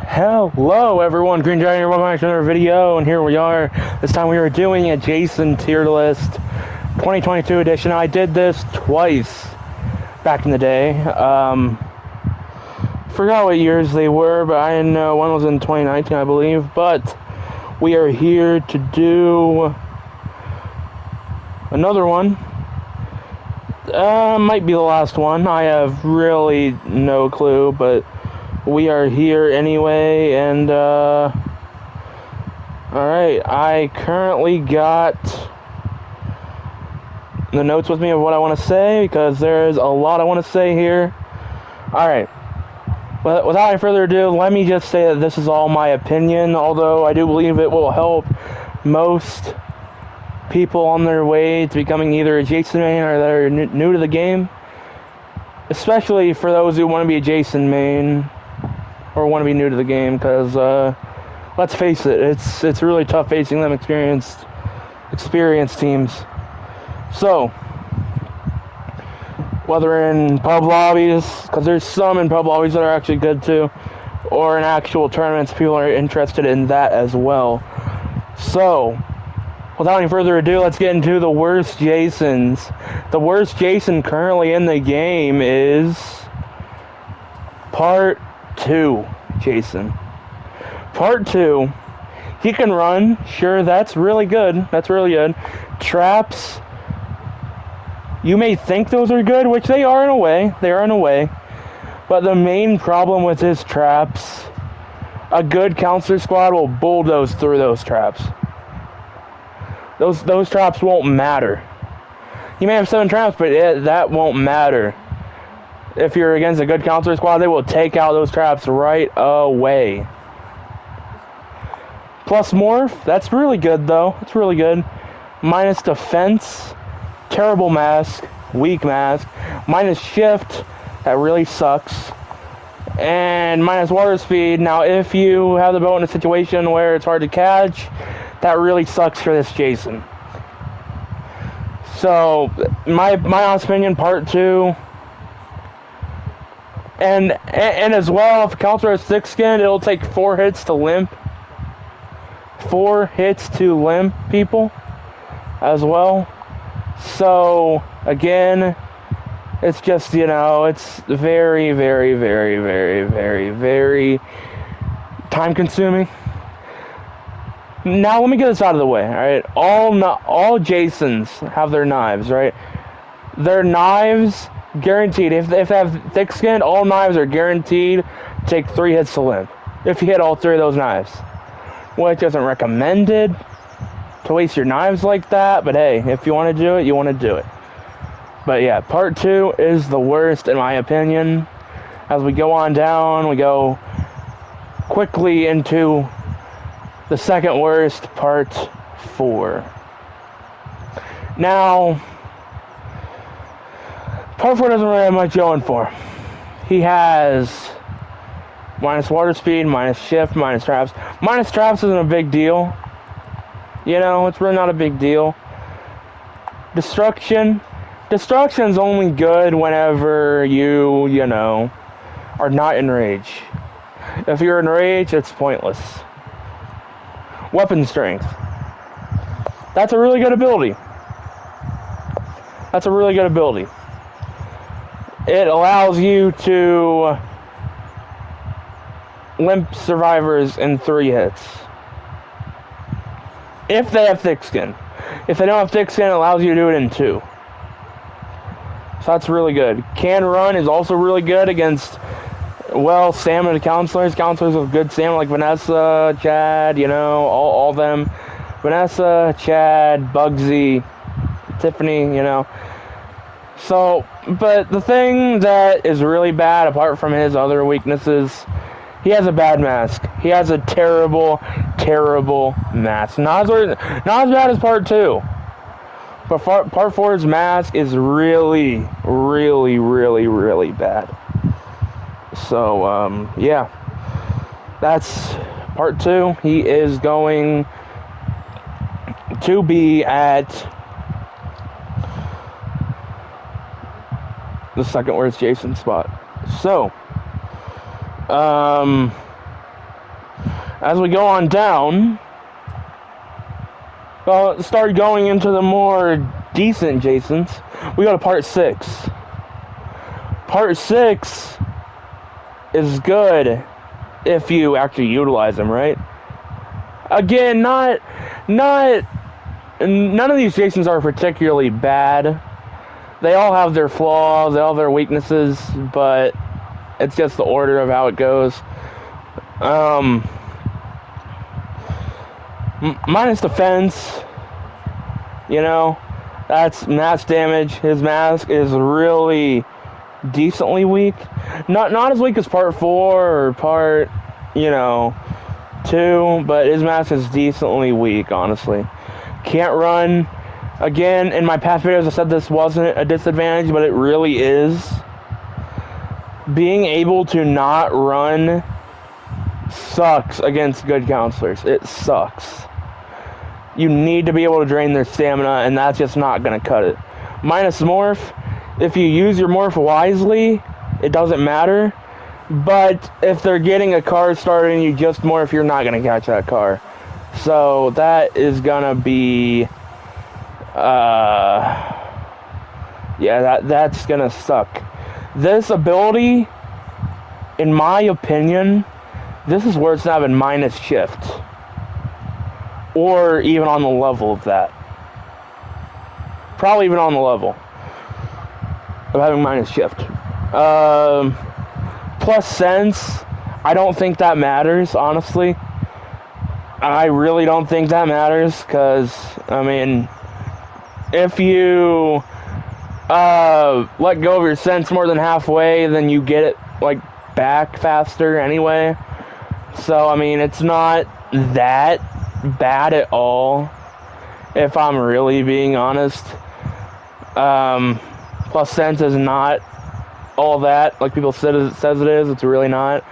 Hello everyone, Green Giant here, welcome back to another video, and here we are. This time we are doing a Jason tier list 2022 edition. I did this twice back in the day. Forgot what years they were, but I know one was in 2019, I believe. But we are here to do another one. Might be the last one. I have really no clue, but we are here anyway, and alright, I currently got the notes with me of what I want to say, because there's a lot I want to say here. Alright, but without any further ado, let me just say that this is all my opinion, although I do believe it will help most people on their way to becoming either a Jason main or they're new to the game, especially for those who want to be a Jason main or want to be new to the game, because let's face it, it's really tough facing them experienced teams. So whether in pub lobbies, because there's some in pub lobbies that are actually good too, or in actual tournaments, people are interested in that as well. So without any further ado, let's get into the worst Jasons. The worst Jason currently in the game is Part 2 Jason. Part 2, he can run, sure, that's really good. That's really good. Traps, you may think those are good, which they are in a way. They are in a way. But the main problem with his traps, a good counselor squad will bulldoze through those traps. Those traps won't matter. You may have 7 traps, but that won't matter. If you're against a good counselor squad, they will take out those traps right away. Plus morph, that's really good though. It's really good. Minus defense, terrible mask, weak mask. Minus shift, that really sucks. And minus water speed. Now if you have the boat in a situation where it's hard to catch, that really sucks for this Jason. So my honest opinion, Part 2. And as well, if counselor has thick skin, it'll take 4 hits to limp. 4 hits to limp people as well. So again, it's just, you know, it's very, very, very, very, very, very time consuming. Now let me get this out of the way, alright? All Jasons have their knives, right? Their knives, guaranteed. If they have thick skin, all knives are guaranteed to take 3 hits to limp. If you hit all 3 of those knives. Which isn't recommended to waste your knives like that, but hey, if you want to do it, you want to do it. But yeah, Part 2 is the worst in my opinion. As we go on down, we go quickly into the second worst, Part 4. Now, Part 4 doesn't really have much going for him. He has minus water speed, minus shift, minus traps. Minus traps isn't a big deal. You know, it's really not a big deal. Destruction. Destruction's only good whenever you know, are not in rage. If you're in rage, it's pointless. Weapon strength. That's a really good ability. That's a really good ability. It allows you to limp survivors in 3 hits. If they have thick skin. If they don't have thick skin, it allows you to do it in 2. So that's really good. Can run is also really good against, well, stamina counselors. Counselors with good stamina like Vanessa, Chad, you know, all them. Vanessa, Chad, Bugsy, Tiffany, you know. So, but the thing that is really bad, apart from his other weaknesses, he has a bad mask. He has a terrible, terrible mask. Not as bad as Part 2. But Part 4's mask is really, really, really, really bad. So, yeah. That's Part 2. He is going to be at the second worst Jason spot. So, As we go on down, well, start going into the more decent Jasons. We go to part 6. Part 6 is good if you actually utilize them, right? Again, none of these Jasons are particularly bad. They all have their flaws, they all have their weaknesses, but it's just the order of how it goes. Minus defense, you know, that's mask damage. His mask is really decently weak. Not as weak as part 4 or part, 2, but his mask is decently weak, honestly. Can't run. Again, in my past videos I said this wasn't a disadvantage, but it really is. Being able to not run sucks against good counselors. It sucks. You need to be able to drain their stamina, and that's just not going to cut it. Minus morph, if you use your morph wisely, it doesn't matter. But if they're getting a car started and you just morph, you're not going to catch that car. So that is going to be... that's going to suck. This ability, in my opinion, this is where it's having minus shift. Or even on the level of that. Probably even on the level of having minus shift. Plus sense, I don't think that matters, honestly. I really don't think that matters, because, I mean, if you let go of your sense more than halfway, then you get it, like, back faster anyway. So, I mean, it's not that bad at all, if I'm really being honest. Plus sense is not all that, like people says it is. It's really not.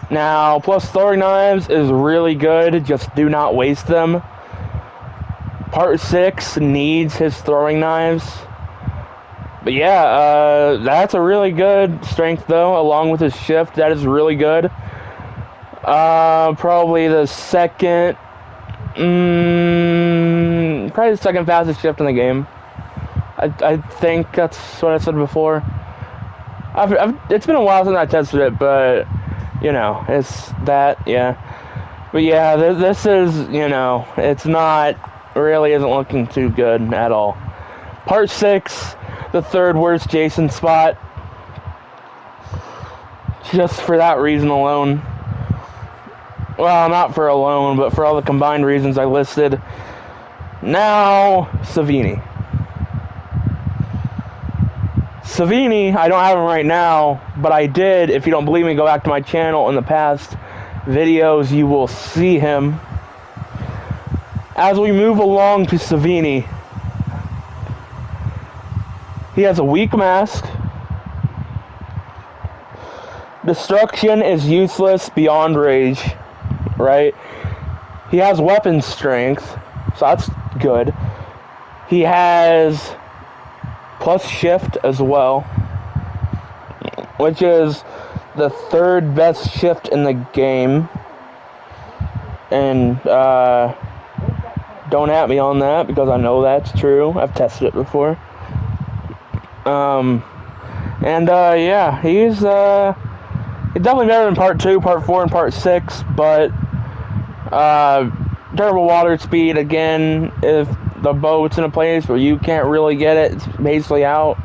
Now, plus throwing knives is really good, just do not waste them. Part 6 needs his throwing knives. But yeah, that's a really good strength though, along with his shift. That is really good. Probably the second, probably the second fastest shift in the game. I think that's what I said before. It's been a while since I tested it, but it's that, yeah. But yeah, this is, it's not really isn't looking too good at all. Part 6, the third worst Jason spot. Just for that reason alone. Well, not for alone, but for all the combined reasons I listed. Now, Savini. Savini, I don't have him right now, but I did. If you don't believe me, go back to my channel. In the past videos, you will see him. As we move along to Savini, he has a weak mask. Destruction is useless beyond rage, right? He has weapon strength, so that's good. He has plus shift as well, which is the third best shift in the game. And don't at me on that, because I know that's true. I've tested it before. Yeah, he's definitely better than part 2, part 4, and part 6, but terrible water speed again. If the boat's in a place where you can't really get it, it's basically out.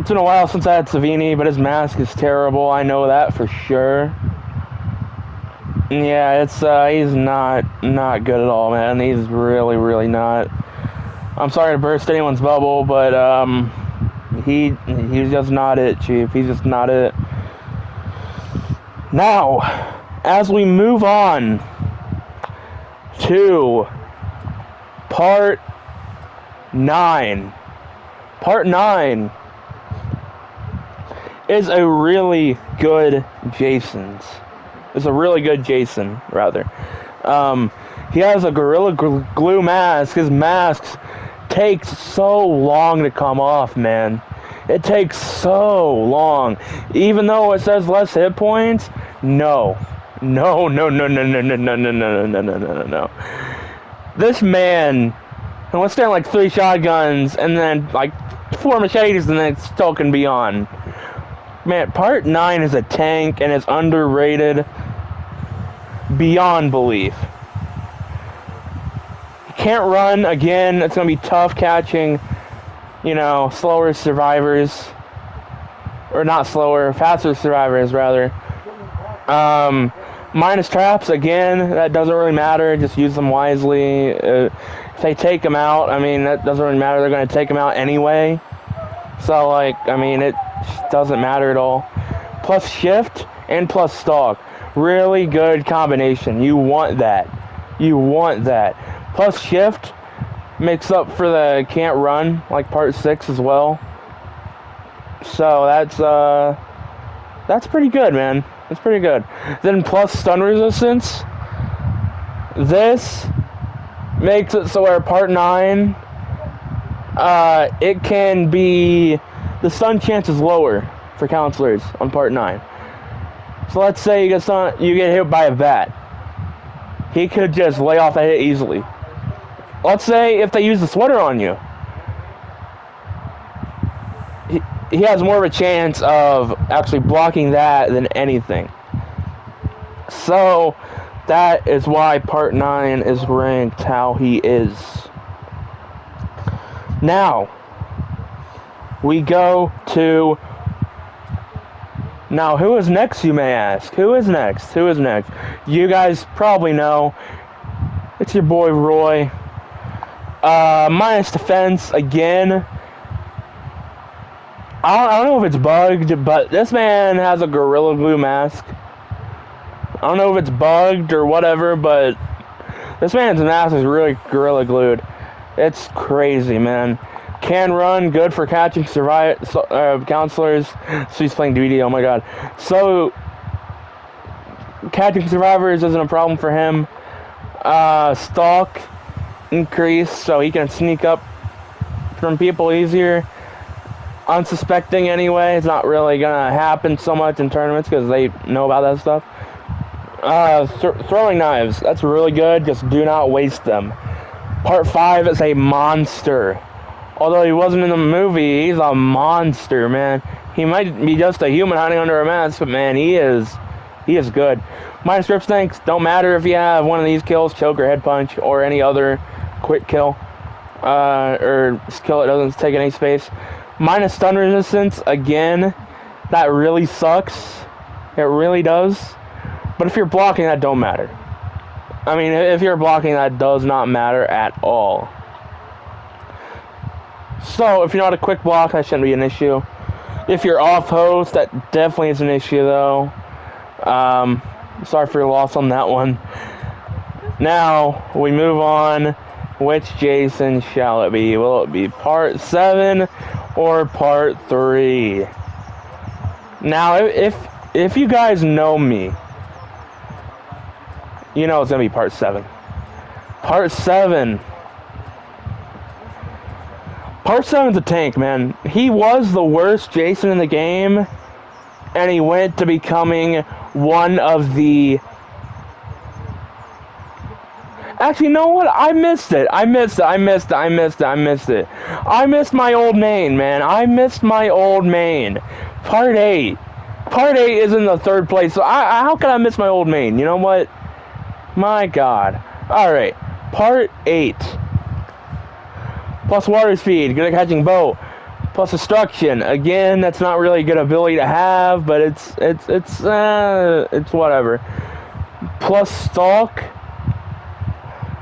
It's been a while since I had Savini, but his mask is terrible. I know that for sure. Yeah, it's he's not good at all, man. He's really not. I'm sorry to burst anyone's bubble, but he's just not it, Chief. He's just not it. Now, as we move on to part 9. Part 9 is a really good Jason's. It's a really good Jason, rather. He has a Gorilla Glue mask. His masks take so long to come off, man. It takes so long. Even though it says less hit points, no. No, no, no, no, no, no, no, no, no, no, no, no, no, no. This man can withstand like 3 shotguns and then like 4 machetes and then it still can be on. Man, Part 9 is a tank and it's underrated beyond belief. You can't run, again, it's going to be tough catching, you know, slower survivors. Or not slower, faster survivors, rather. Minus traps, again, that doesn't really matter. Just use them wisely. If they take them out, I mean, that doesn't really matter. They're going to take them out anyway. So, like, I mean, it doesn't matter at all. Plus shift and plus stalk. Really good combination. You want that. You want that. Plus shift makes up for the can't run, like Part 6 as well. So, that's pretty good, man. That's pretty good. Then plus stun resistance. This makes it so where Part 9, it can be, the stun chance is lower for counselors on Part 9. So let's say you get hit by a bat. He could just lay off a hit easily. Let's say if they use the sweater on you. He has more of a chance of actually blocking that than anything. So, that is why Part 9 is ranked how he is. Now, we go to... Now, who is next, you may ask? Who is next? Who is next? You guys probably know. It's your boy, Roy. Minus defense, again... I don't know if it's bugged, but this man has a Gorilla Glue mask. I don't know if it's bugged or whatever, but this man's mask is really Gorilla Glued. It's crazy, man. Can run, good for catching counselors. So he's playing DVD, oh my god. So, catching survivors isn't a problem for him. Stalk increase, so he can sneak up from people easier. Unsuspecting anyway. It's not really gonna happen so much in tournaments because they know about that stuff. Throwing knives, that's really good. Just do not waste them. Part 5 is a monster. Although he wasn't in the movie, he's a monster, man. He might be just a human hiding under a mask, but man, he is good. Minus grip stinks, don't matter if you have one of these kills, choke or head punch, or any other quick kill, or kill that doesn't take any space. Minus stun resistance, again, that really sucks. It really does. But if you're blocking, that don't matter. I mean, if you're blocking, that does not matter at all. So, if you're not a quick block, that shouldn't be an issue. If you're off host, that definitely is an issue, though. Sorry for your loss on that one. Now, we move on. Which Jason shall it be? Will it be Part 7 or Part 3? Now, if you guys know me, you know it's going to be Part 7. Part 7. Part 7's a tank, man. He was the worst Jason in the game, and he went to becoming one of the... Actually, you know what? I missed it. I missed my old main, man. I missed my old main. Part 8. Part 8 is in the 3rd place, so how can I miss my old main? You know what? My God. Alright. Part 8. Plus water speed. Good at catching bow. Plus destruction. Again, that's not really a good ability to have, but it's whatever. Plus stalk.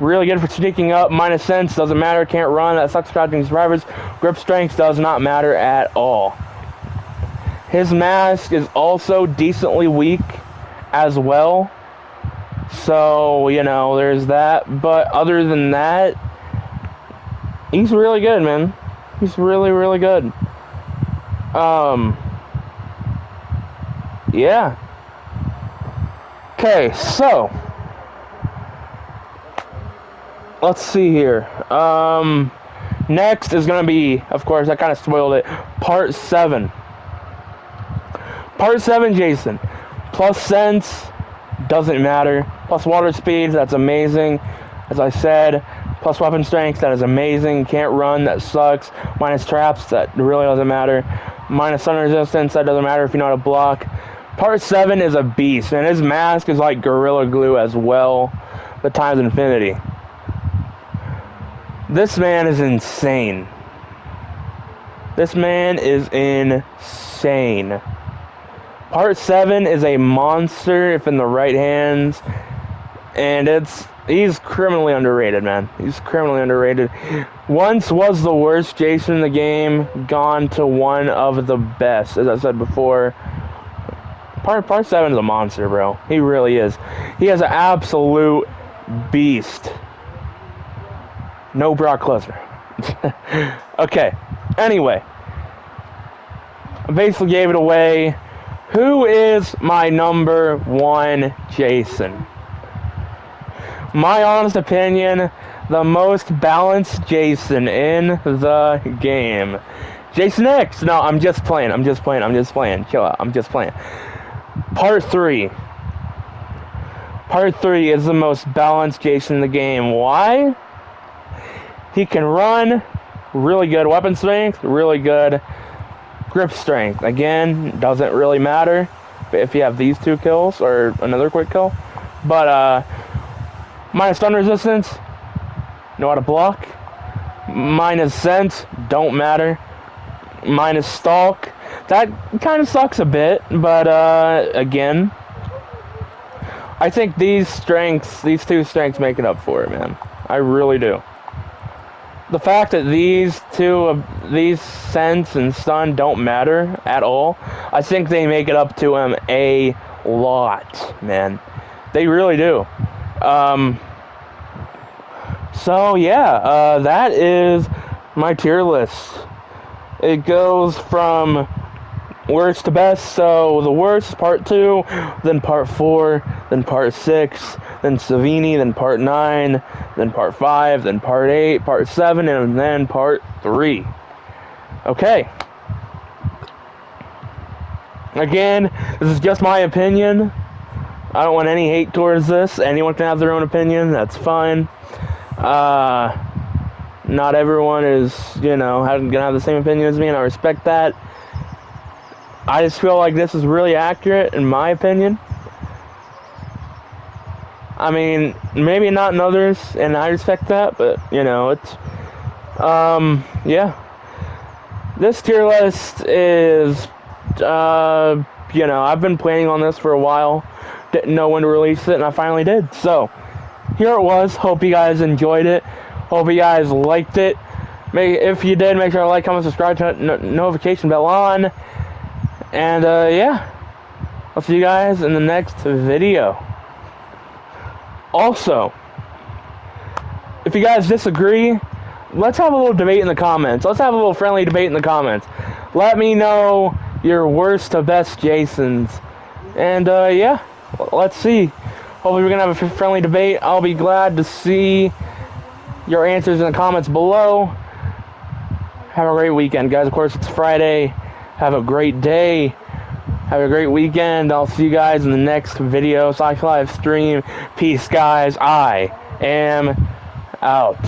Really good for sneaking up. Minus sense, doesn't matter. Can't run. That sucks for catching survivors. Grip strength does not matter at all. His mask is also decently weak as well. So, you know, there's that. But other than that, he's really good, man. He's really, really good. Yeah. Okay, so... let's see here. Next is going to be, of course, I kind of spoiled it, Part 7. Part 7, Jason. Plus sense, doesn't matter. Plus water speed, that's amazing. As I said, plus weapon strength, that is amazing. Can't run, that sucks. Minus traps, that really doesn't matter. Minus stun resistance, that doesn't matter if you know how to block. Part 7 is a beast, and his mask is like Gorilla Glue as well, but times infinity. This man is insane. This man is insane. Part 7 is a monster if in the right hands, and he's criminally underrated, man. He's criminally underrated. Once was the worst Jason in the game, gone to one of the best, as I said before. Part 7 is a monster, bro. He really is. He is an absolute beast. No Brock Lesnar. Okay. Anyway. I basically gave it away. Who is my number 1 Jason? My honest opinion, the most balanced Jason in the game. Jason X. No, I'm just playing. Chill out. I'm just playing. Part 3. Part 3 is the most balanced Jason in the game. Why? He can run, really good weapon strength, really good grip strength. Again, doesn't really matter if you have these 2 kills or another quick kill. But, minus stun resistance, know how to block. Minus sense, don't matter. Minus stalk, that kind of sucks a bit, but, again, I think these 2 strengths make it up for it, man. I really do. The fact that these sense and stun don't matter at all, I think they make it up to him a lot, man. They really do. So yeah, that is my tier list. It goes from worst to best. So the worst is part 2, then part 4, then part 6, then Savini, then part 9, then part 5, then part 8, part 7, and then part 3. Okay. Again, this is just my opinion. I don't want any hate towards this. Anyone can have their own opinion. That's fine. Not everyone is, gonna have the same opinion as me, and I respect that. I just feel like this is really accurate, in my opinion. I mean, maybe not in others, and I respect that, but, it's, yeah. This tier list is, I've been planning on this for a while. Didn't know when to release it, and I finally did. So, here it was. Hope you guys enjoyed it. Hope you guys liked it. If you did, make sure to like, comment, subscribe, turn notification bell on. And, yeah. I'll see you guys in the next video. Also, if you guys disagree, let's have a little debate in the comments. Let's have a little friendly debate in the comments. Let me know your worst to best Jasons. And, yeah. Let's see. Hopefully we're going to have a friendly debate. I'll be glad to see your answers in the comments below. Have a great weekend, guys. Of course, it's Friday. Have a great day. Have a great weekend. I'll see you guys in the next video. Live stream. Peace, guys. I am out.